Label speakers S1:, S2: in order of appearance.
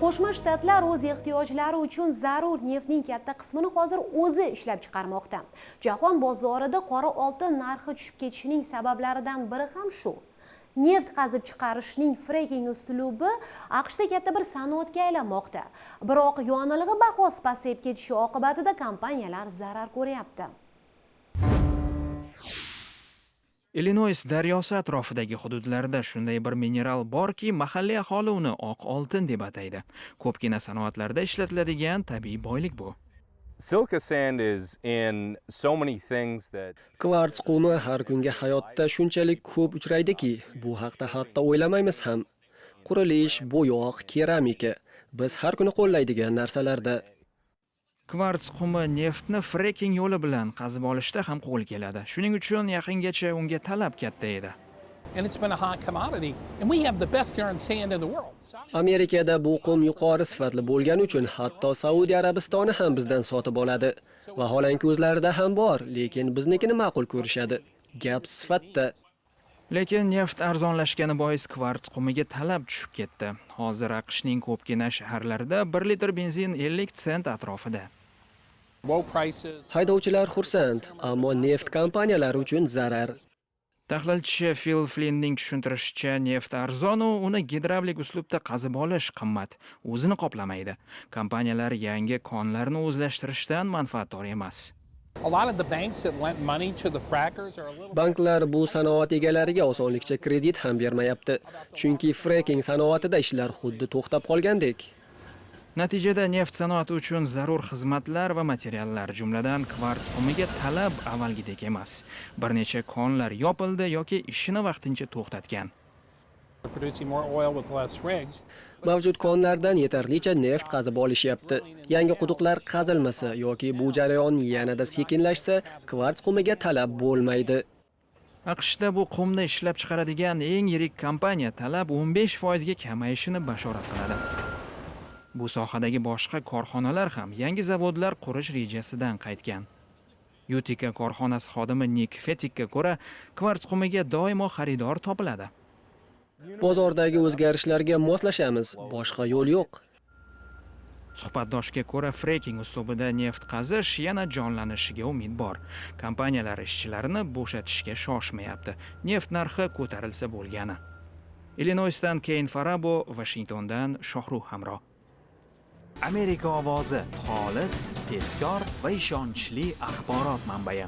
S1: Qo'shma Shtatlar o'z ehtiyojlari uchun zarur neftning katta qismini hozir o'zi ishlab chiqarmoqda. Jahon bozorida qora oltin narxi tushib ketishining sabablaridan biri ham shu. Neft qazib chiqarishning fracking uslubi AQShda katta bir sanoatga aylanmoqda. Biroq yonilg'i bahosi pasayib ketishi oqibatida kompaniyalar zarar ko'ryapti.
S2: Illinois daryosi atrofidagi hududlarda shunday bir mineral borki, mahalliy aholi uni oq oltin deb ataydi. Ko'pgina sanoatlarda ishlatiladigan tabiiy boylik bu.
S3: Silica sand is in so many things that
S4: Kvarts qumi har kungi hayotda shunchalik ko'p uchraydiki, bu haqda hatto o'ylamaymiz ham. Qurilish, bo'yoq, keramika biz har kuni qo'llaydigan narsalarda.
S2: Kvarts qumi neftni fracking yo'li bilan qazib olishda ham qo'l keladi. Shuning uchun yaqingacha unga talab katta edi.
S5: And it's been a hot commodity, and we have the best yarn sand in the world.
S4: Amerikada bu qum yuqori sifatli bo'lgani uchun hatto Saudiya Arabistoni ham bizdan sotib oladi. Vaholanki o'zlarida ham bor, lekin biznikini ma'qul ko'rishadi. Gap sifatda.
S2: Lekin neft arzonlashgani bois kvarts qumiga talab tushib ketdi. Hozir AQShning ko'pgina shaharlarida 1 litr benzin 50 sent atrofida.
S5: Low prices.
S4: Haydovchilar xursand, ammo neft kompaniyalari uchun zarar.
S2: Tahlilchi Phil Flynnning tushuntirishicha, neft arzon-u uni gidravlik uslubda qazib olish qimmat, o'zini qoplamaydi. Kompaniyalar yangi konlarni o'zlashtirishdan manfaatdor emas.
S5: A lot of the banks that lent money to the frackers are a little.
S4: Banklar bu sanoat egalariga osonlikcha kredit ham bermayapti, chunki fracking sanoatida ishlar xuddi to'xtab qolgandek.
S2: Natijada neft sanoati uchun zarur xizmatlar va materiallar, jumladan kvarts qumiga talab avvalgidek emas. Bir necha konlar yopildi yoki ishini vaqtincha to'xtatgan.
S5: Producing more oil with less rigs.
S4: Mavjud konlardan yetarlicha neft qazib olishyapti. Yangi quduqlar qazilmasa yoki bu jarayon yanada sekinlashsa, kvarts qumiga talab bo'lmaydi.
S2: AQShda bu qumni ishlab chiqaradigan eng yirik kompaniya talab 15% ga kamayishini bashorat qiladi. Bu sohadagi boshqa korxonalar ham yangi zavodlar qurish rejasidan qaytgan. Utica korxonasi xodimi Nick Fettikga ko'ra, kvarts qumiga doimo xaridor topiladi.
S4: Bozordagi o'zgarishlarga moslashamiz, boshqa yo'l yo'q.
S2: Suhbatdoshga ko'ra, fracking uslubida neft qazish yana jonlanishiga umid bor. Kompaniyalar ishchilarini bo'shatishga shoshmayapti. Neft narxi ko'tarilsa bo'lgani. Illinoisdan Keyn Farabo, Washingtondan Shohruh Hamro.
S6: Amerika ovozi xolis, tezkor va ishonchli axborot manbai.